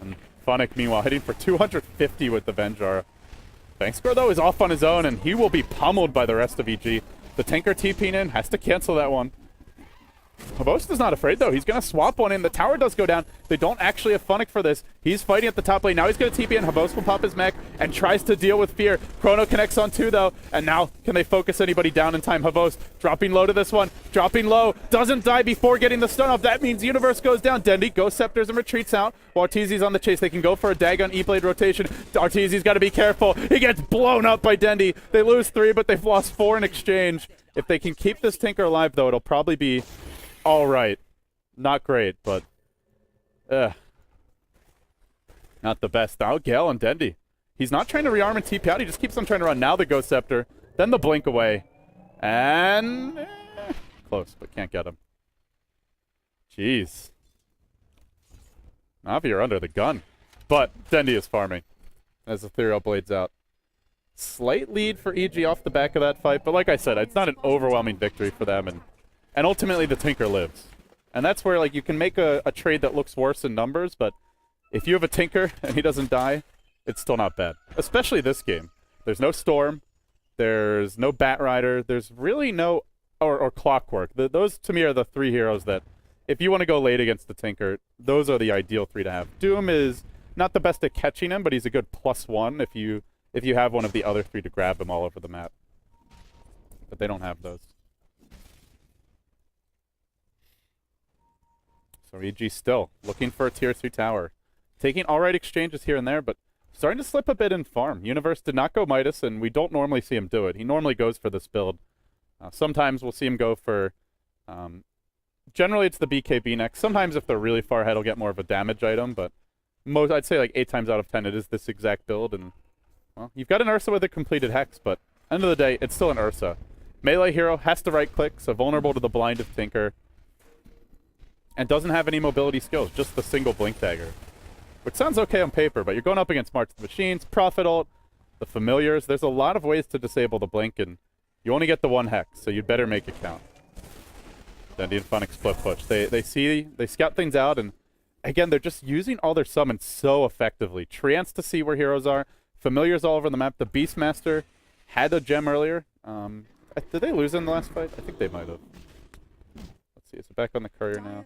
And Funnick, meanwhile, hitting for 250 with the Venjar. Bankscore, though, is off on his own, and he will be pummeled by the rest of EG. The Tinker TPing in, has to cancel that one. Havost is not afraid, though. He's going to swap one in. The tower does go down. They don't actually have Funnick for this. He's fighting at the top lane. Now he's going to TP in. Havost will pop his mech and tries to deal with fear. Chrono connects on 2, though. And now, can they focus anybody down in time? Havost dropping low to this one. Dropping low. Doesn't die before getting the stun off. That means Universe goes down. Dendi Ghost Scepters and retreats out. While Arteezy's on the chase. They can go for a Dagon E-Blade rotation. Arteezy's got to be careful. He gets blown up by Dendi. They lose 3, but they've lost 4 in exchange. If they can keep this Tinker alive, though, it'll probably be all right. Not great, but not the best. Now Gale and Dendi. He's not trying to rearm and TP out. He just keeps on trying to run. Now the Ghost Scepter. Then the Blink away. And close, but can't get him. Jeez. Na'Vi are under the gun. But Dendi is farming as Ethereal blades out. Slight lead for EG off the back of that fight. But like I said, it's not an overwhelming victory for them. And ultimately, the Tinker lives. And that's where, like, you can make a trade that looks worse in numbers, but if you have a Tinker and he doesn't die, it's still not bad. Especially this game. There's no Storm. There's no Batrider. There's really no... Or Clockwork. Those, to me, are the 3 heroes that, if you want to go late against the Tinker, those are the ideal 3 to have. Doom is not the best at catching him, but he's a good +1 if you have one of the other 3 to grab him all over the map. But they don't have those. So EG still looking for a tier 3 tower. Taking alright exchanges here and there, but starting to slip a bit in farm. Universe did not go Midas, and we don't normally see him do it. He normally goes for this build. Sometimes we'll see him go for... generally it's the BKB next. Sometimes if they're really far ahead, he'll get more of a damage item, but I'd say like 8 times out of 10 it is this exact build. And well, you've got an Ursa with a completed Hex, but end of the day, it's still an Ursa. Melee hero has to right-click, so vulnerable to the blind of Tinker. And doesn't have any mobility skills, just the single Blink Dagger. Which sounds okay on paper, but you're going up against March of the Machines, Prophet ult, the Familiars. There's a lot of ways to disable the Blink, and you only get the 1 Hex, so you'd better make it count. Dendi and Funnick split push. They scout things out, and again, they're just using all their summons so effectively. Treants to see where heroes are, Familiars all over the map. The Beastmaster had a gem earlier. Did they lose in the last fight? I think they might have. Let's see, is it back on the Courier now?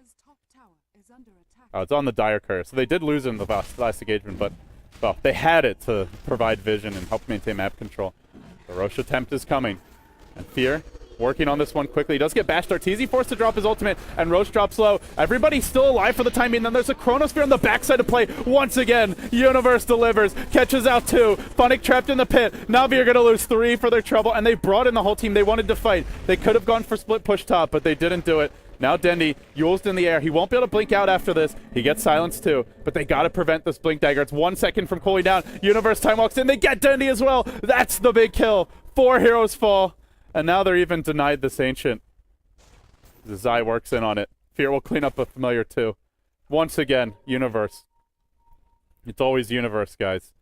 Oh, it's on the Dire Courier. So they did lose in the last engagement, but well, they had it to provide vision and help maintain map control. The Roche attempt is coming. And Fear working on this one quickly. He does get bashed. Arteezy forced to drop his ultimate, and Roche drops low. Everybody's still alive for the time being. Then there's a Chronosphere on the backside of play. Once again, Universe delivers. Catches out 2. Funnick trapped in the pit. Na'Vi are going to lose 3 for their trouble, and they brought in the whole team. They wanted to fight. They could have gone for split push top, but they didn't do it. Now Dendi, Yule's in the air. He won't be able to blink out after this. He gets silenced too, but they got to prevent this Blink Dagger. It's 1 second from cooling down. Universe time walks in. They get Dendi as well. That's the big kill. 4 heroes fall, and now they're even denied this Ancient. The Zai works in on it. Fear will clean up a Familiar too. Once again, Universe. It's always Universe, guys.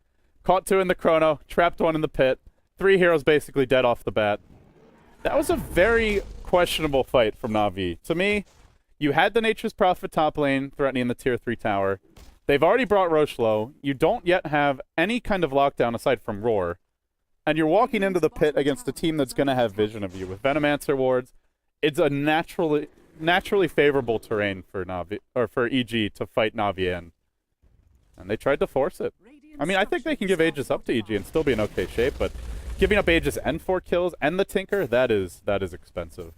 Caught 2 in the Chrono. Trapped 1 in the pit. 3 heroes basically dead off the bat. That was a very questionable fight from Na'Vi. To me, you had the Nature's Prophet top lane threatening the tier 3 tower. They've already brought Roche low. You don't yet have any kind of lockdown aside from Roar. And you're walking into the pit against a team that's going to have vision of you with Venomancer wards. it's a naturally favorable terrain for Navi or for EG to fight Navi in. And they tried to force it. I mean, I think they can give Aegis up to EG and still be in okay shape, but giving up Aegis and 4 kills and the Tinker, that is expensive.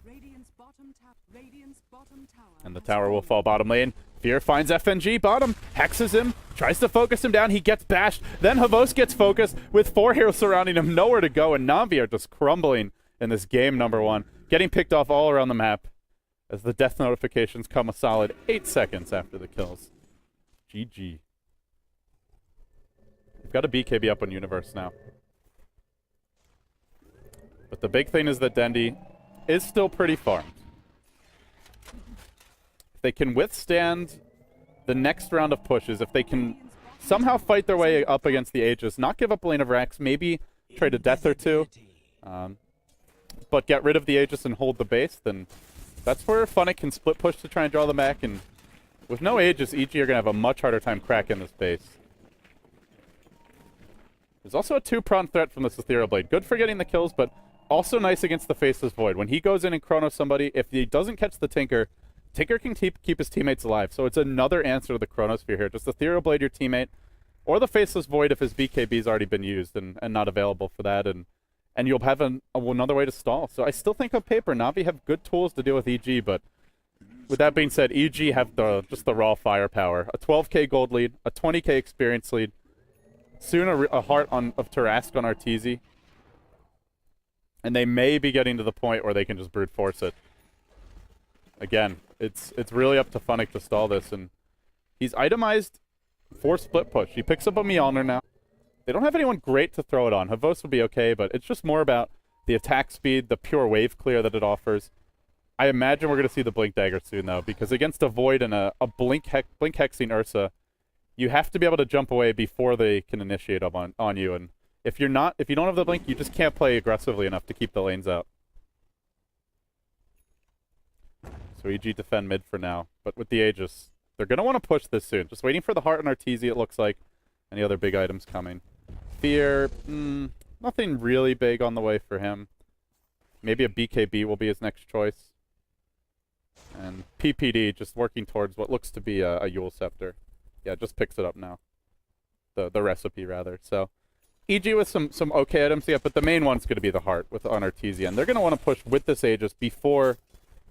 And the tower will fall bottom lane. Fear finds FNG bottom, hexes him, tries to focus him down, he gets bashed, then Havos gets focused with 4 heroes surrounding him, nowhere to go, and Navi are just crumbling in this game number 1, getting picked off all around the map as the death notifications come a solid 8 seconds after the kills. GG. We've got a BKB up on Universe now. But the big thing is that Dendi is still pretty farmed. If they can withstand the next round of pushes, if they can somehow fight their way up against the Aegis, not give up a lane of Rax, maybe trade a death or 2, but get rid of the Aegis and hold the base, then that's where Funnick can split push to try and draw them back, and with no Aegis, EG are going to have a much harder time cracking this base. There's also a 2-prong threat from this Ethereal Blade. Good for getting the kills, but also nice against the Faceless Void. When he goes in and chronos somebody, if he doesn't catch the Tinker, Tinker can keep his teammates alive. So it's another answer to the Chronosphere here. Just Ethereal Blade your teammate, or the Faceless Void if his BKB's already been used and not available for that, and you'll have another way to stall. So I still think on paper, Navi have good tools to deal with EG, but with that being said, EG have just the raw firepower. A 12k gold lead, a 20k experience lead, soon a heart of Tarask on Arteezy. And they may be getting to the point where they can just brute force it. Again, it's really up to Funnick to stall this, and he's itemized for split push. He picks up a Mjolnir now. They don't have anyone great to throw it on. Havos will be okay, but it's just more about the attack speed, the pure wave clear that it offers. I imagine we're going to see the Blink Dagger soon, though, because against a Void and a Blink Hexing Ursa, you have to be able to jump away before they can initiate up on you, and if you don't have the Blink, you just can't play aggressively enough to keep the lanes out. So EG defend mid for now, but with the Aegis, they're going to want to push this soon. Just waiting for the heart and Arteezy, it looks like. Any other big items coming? Fear, nothing really big on the way for him. Maybe a BKB will be his next choice. And PPD just working towards what looks to be a Yule Scepter. Yeah, just picks it up now. The recipe, rather. So EG with some okay items, yeah, but the main one's going to be the heart on Arteezy, and they're going to want to push with this Aegis before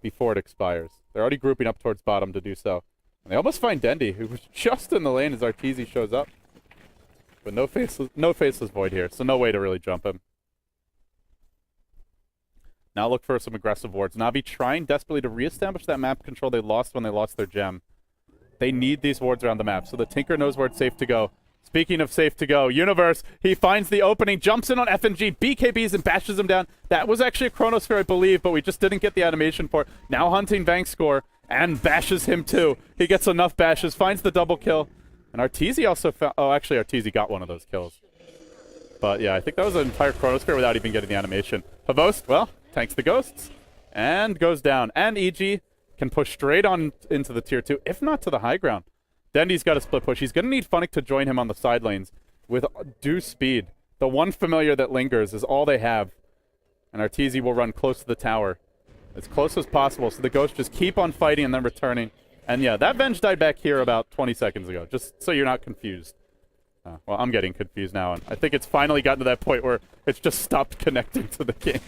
it expires. They're already grouping up towards bottom to do so. And they almost find Dendi, who was just in the lane as Arteezy shows up. But no faceless Void here, so no way to really jump him. Now look for some aggressive wards. Navi trying desperately to reestablish that map control they lost when they lost their gem. They need these wards around the map, so the Tinker knows where it's safe to go. Speaking of safe to go, Universe, he finds the opening, jumps in on FNG, BKBs and bashes him down. That was actually a Chronosphere, I believe, but we just didn't get the animation for it. Now hunting Vank score and bashes him too. He gets enough bashes, finds the double kill. And Arteezy also found... Oh, actually, Arteezy got one of those kills. But yeah, I think that was an entire Chronosphere without even getting the animation. Havos, well, tanks the ghosts and goes down. And EG can push straight on into the tier 2, if not to the high ground. Dendi's got a split push. He's going to need Funnick to join him on the side lanes with due speed. The one familiar that lingers is all they have. And Arteezy will run close to the tower as close as possible, so the ghosts just keep on fighting and then returning. And yeah, that Venge died back here about 20 seconds ago, just so you're not confused. Well, I'm getting confused now, and I think it's finally gotten to that point where it's just stopped connecting to the game.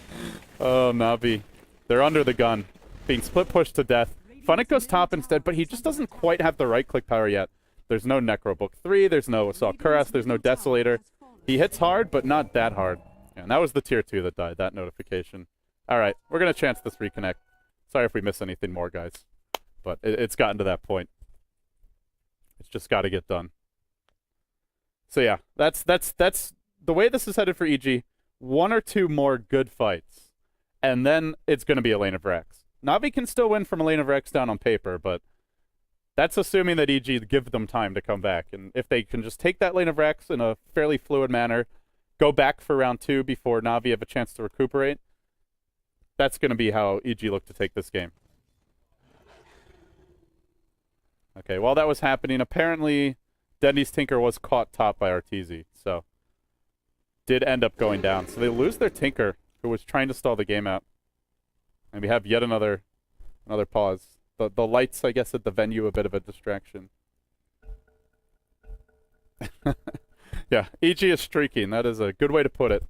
Oh, Navi. They're under the gun, being split pushed to death. Funnick goes top instead, but he just doesn't quite have the right click power yet. There's no Necro Book 3, there's no Assault Cuirass, there's no Desolator. He hits hard, but not that hard. And that was the tier 2 that died, that notification. Alright, we're going to chance this reconnect. Sorry if we miss anything more, guys. But it's gotten to that point. It's just got to get done. So yeah, that's the way this is headed for EG. 1 or 2 more good fights, and then it's going to be a lane of Rex. Navi can still win from a lane of Rex down on paper, but that's assuming that EG give them time to come back. And if they can just take that lane of Rex in a fairly fluid manner, go back for round 2 before Navi have a chance to recuperate, that's going to be how EG look to take this game. Okay, while that was happening, apparently Dendi's Tinker was caught top by Arteezy, so did end up going down. So they lose their Tinker, who was trying to stall the game out. And we have yet another pause. The lights, I guess, at the venue a bit of a distraction. Yeah, EG is streaking. That is a good way to put it.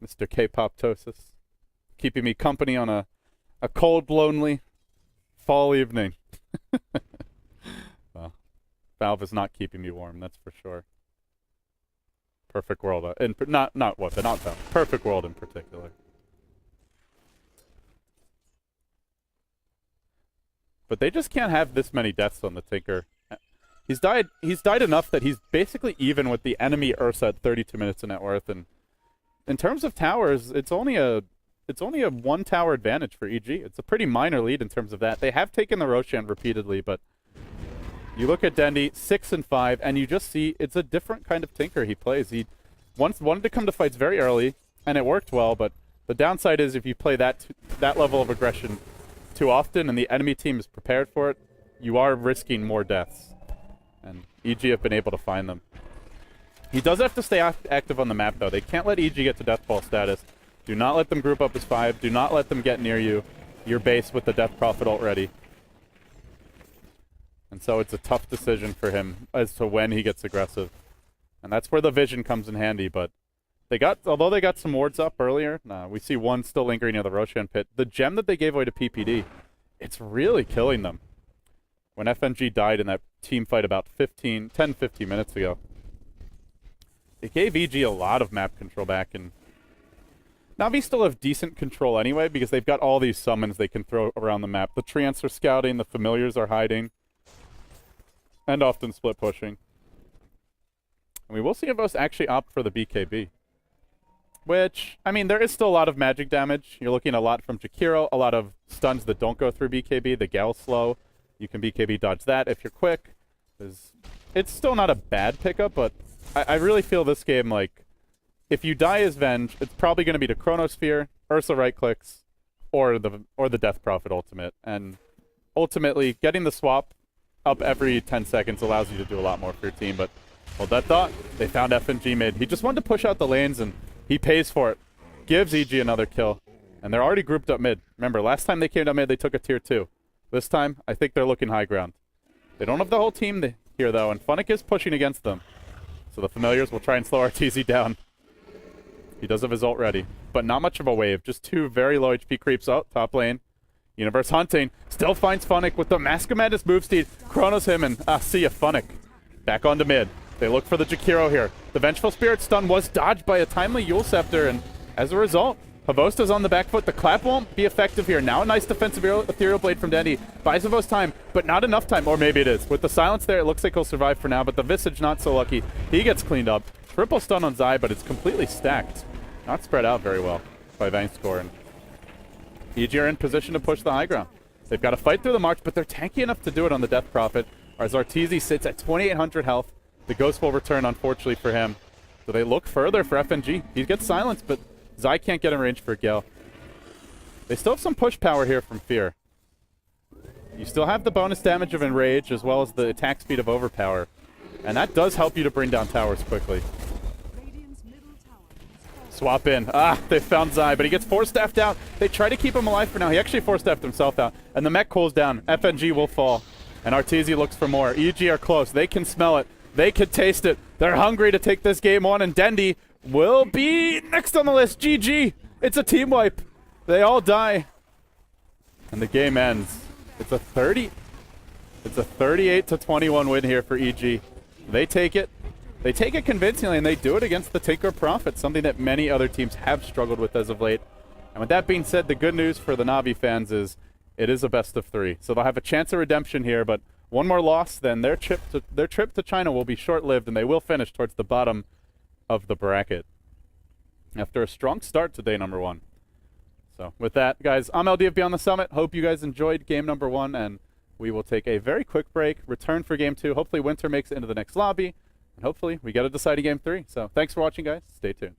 Mr. K-Pop-tosis. Keeping me company on a cold, lonely fall evening. Well, Valve is not keeping me warm, that's for sure. Perfect World. Not Valve. Perfect World in particular. But they just can't have this many deaths on the Tinker. He's died enough that he's basically even with the enemy Ursa at 32 minutes of net worth. And in terms of towers, it's only a 1 tower advantage for EG. It's a pretty minor lead in terms of that. They have taken the Roshan repeatedly, but you look at Dendi, 6 and 5, and you just see it's a different kind of Tinker he plays. He once wanted to come to fights very early, and it worked well, but the downside is if you play that level of aggression too often and the enemy team is prepared for it, you are risking more deaths. And EG have been able to find them. He does have to stay active on the map, though. They can't let EG get to death ball status. Do not let them group up as 5. Do not let them get near your base with the Death Prophet already. And so it's a tough decision for him as to when he gets aggressive. And that's where the vision comes in handy, but although they got some wards up earlier, we see one still lingering near the Roshan pit. The gem that they gave away to PPD, it's really killing them. When FNG died in that team fight about 10-15 minutes ago, it gave EG a lot of map control back, and Na'Vi still have decent control anyway because they've got all these summons they can throw around the map. The Treants are scouting, the Familiars are hiding, and often split pushing. And we will see if us actually opt for the BKB. Which, I mean, there is still a lot of magic damage. You're looking a lot from Jakiro, a lot of stuns that don't go through BKB. The Gal slow, you can BKB dodge that if you're quick. It's still not a bad pickup, but I really feel this game, like, if you die as Venge, it's probably going to be the Chronosphere, Ursa right clicks, or the Death Prophet ultimate. And ultimately, getting the swap up every 10 seconds allows you to do a lot more for your team. But hold that thought. They found FNG mid. He just wanted to push out the lanes, and he pays for it. Gives EG another kill. And they're already grouped up mid. Remember, last time they came down mid, they took a tier 2. This time, I think they're looking high ground. They don't have the whole team here, though, and Funnick is pushing against them. So the Familiars will try and slow RTZ down. He does have his ult ready, but not much of a wave. Just 2 very low HP creeps out, top lane. Universe hunting, still finds Funnick with the Mask of Madness move speed. Chronos him, and see ya, Funnick. Back onto mid. They look for the Jakiro here. The Vengeful Spirit stun was dodged by a timely Yule Scepter, and as a result, Havosta's on the back foot. The clap won't be effective here. Now a nice defensive Ethereal Blade from Dendi. Buys Havos time, but not enough time. Or maybe it is. With the silence there, it looks like he'll survive for now, but the Visage not so lucky. He gets cleaned up. Triple stun on Zai, but it's completely stacked. Not spread out very well by Vangscore. And EG are in position to push the high ground. They've got to fight through the march, but they're tanky enough to do it on the Death Prophet. As Arteezy sits at 2,800 health. The Ghost will return, unfortunately for him. So they look further for FNG. He gets silenced, but Zai can't get in range for Gale. They still have some push power here from Fear. You still have the bonus damage of Enrage as well as the attack speed of Overpower. And that does help you to bring down towers quickly. Swap in. They found Zai, but he gets 4-staffed out. They try to keep him alive for now. He actually 4-staffed himself out. And the mech cools down. FNG will fall. And Arteezy looks for more. EG are close. They can smell it. They could taste it. They're hungry to take this game on, and Dendi will be next on the list. GG. It's a team wipe. They all die. And the game ends. It's a 38-21 win here for EG. They take it. They take it convincingly, and they do it against the Tinker Prophet, something that many other teams have struggled with as of late. And with that being said, the good news for the Na'Vi fans is it is a best of 3. So they'll have a chance of redemption here, but one more loss, then their trip to China will be short-lived, and they will finish towards the bottom of the bracket after a strong start to day number 1. So with that, guys, I'm LD of Beyond the Summit. Hope you guys enjoyed game number 1, and we will take a very quick break, return for game 2. Hopefully Winter makes it into the next lobby, and hopefully we get a deciding game 3. So thanks for watching, guys. Stay tuned.